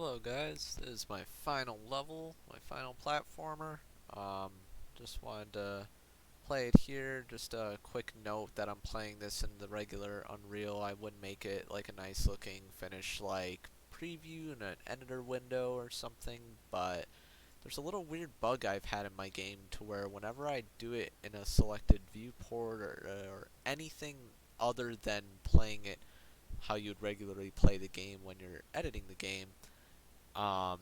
Hello guys, this is my final level, my final platformer. Um, just wanted to play it here. Just a quick note that I'm playing this in the regular Unreal. I would make it like a nice looking finish like preview in an editor window or something, but there's a little weird bug I've had in my game to where whenever I do it in a selected viewport or anything other than playing it how you'd regularly play the game when you're editing the game, um,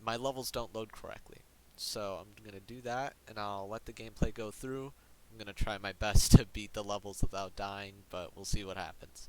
my levels don't load correctly. So I'm going to do that, and I'll let the gameplay go through. I'm going to try my best to beat the levels without dying, but we'll see what happens.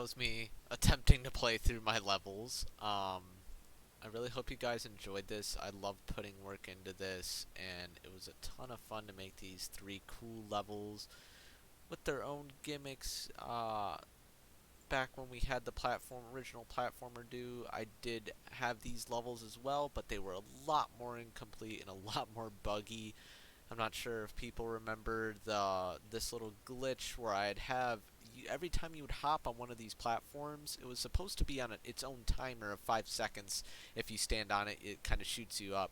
was me attempting to play through my levels. I really hope you guys enjoyed this. I loved putting work into this, and it was a ton of fun to make these 3 cool levels with their own gimmicks. Back when we had the original platformer do, I did have these levels as well, but they were a lot more incomplete and a lot more buggy. I'm not sure if people remember this little glitch where I'd have every time you would hop on one of these platforms, it was supposed to be on its own timer of 5 seconds. If you stand on it, it kind of shoots you up.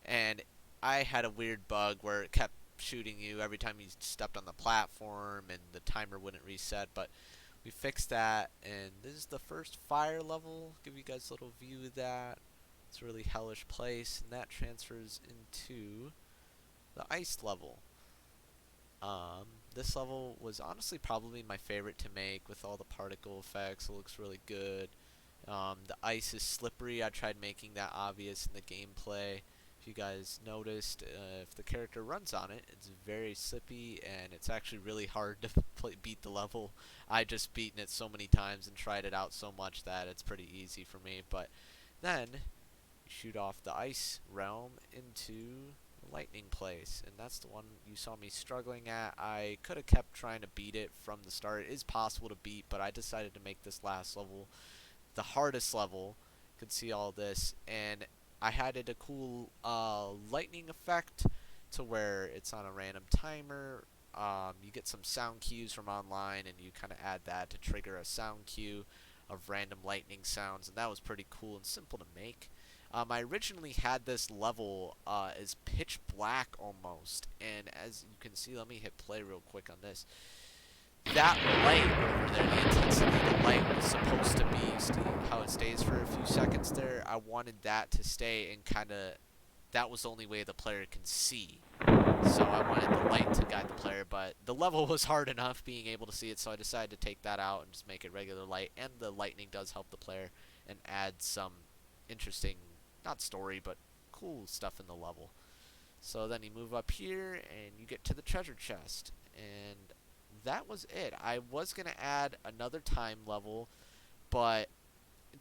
And I had a weird bug where it kept shooting you every time you stepped on the platform and the timer wouldn't reset, but we fixed that, and this is the first fire level. Give you guys a little view of that. It's a really hellish place, and that transfers into the ice level. This level was honestly probably my favorite to make with all the particle effects. It looks really good. The ice is slippery. I tried making that obvious in the gameplay. If you guys noticed, if the character runs on it, it's very slippy, and it's actually really hard to beat the level. I just beaten it so many times and tried it out so much that it's pretty easy for me. But then you shoot off the ice realm into the lightning place, and that's the one you saw me struggling at. I could have kept trying to beat it from the start. It is possible to beat, but I decided to make this last level the hardest level. You can see all this, and I added a cool lightning effect to where it's on a random timer. You get some sound cues from online, and you kind of add that to trigger a sound cue of random lightning sounds, and that was pretty cool and simple to make. I originally had this level as pitch black almost, and as you can see, let me hit play real quick on this. That light over there, the intensity of the light was supposed to be, see how it stays for a few seconds there? I wanted that to stay and kind of, that was the only way the player can see. So I wanted the light to guide the player, but the level was hard enough being able to see it, so I decided to take that out and just make it regular light, and the lightning does help the player and add some interesting, not story, but cool stuff in the level. So then you move up here, and you get to the treasure chest, and that was it. I was going to add another time level, but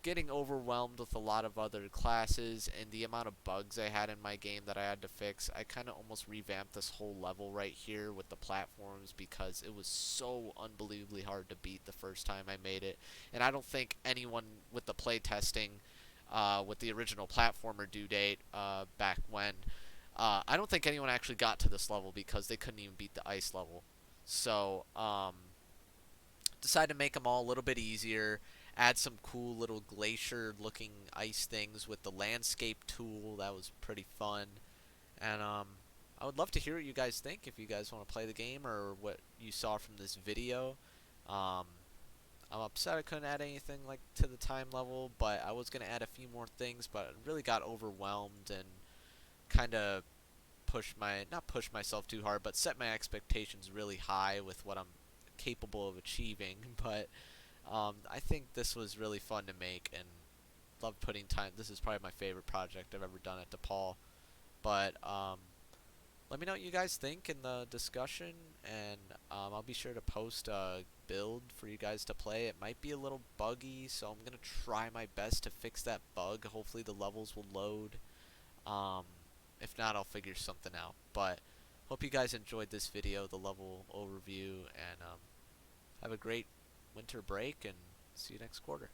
getting overwhelmed with a lot of other classes and the amount of bugs I had in my game that I had to fix, I kind of almost revamped this whole level right here with the platforms because it was so unbelievably hard to beat the first time I made it. And I don't think anyone with the playtesting with the original platformer due date back when, I don't think anyone actually got to this level because they couldn't even beat the ice level. So, decided to make them all a little bit easier, add some cool little glacier-looking ice things with the landscape tool. That was pretty fun. And, I would love to hear what you guys think if you guys want to play the game or what you saw from this video. Um, I'm upset I couldn't add anything like to the time level, but I was going to add a few more things, but I really got overwhelmed and kind of not push myself too hard, but set my expectations really high with what I'm capable of achieving. But I think this was really fun to make and love putting time. This is probably my favorite project I've ever done at DePaul. But let me know what you guys think in the discussion, and I'll be sure to post a build for you guys to play. It might be a little buggy, so I'm going to try my best to fix that bug. Hopefully the levels will load. Um, if not, I'll figure something out. But hope you guys enjoyed this video, the level overview, and have a great winter break, and see you next quarter.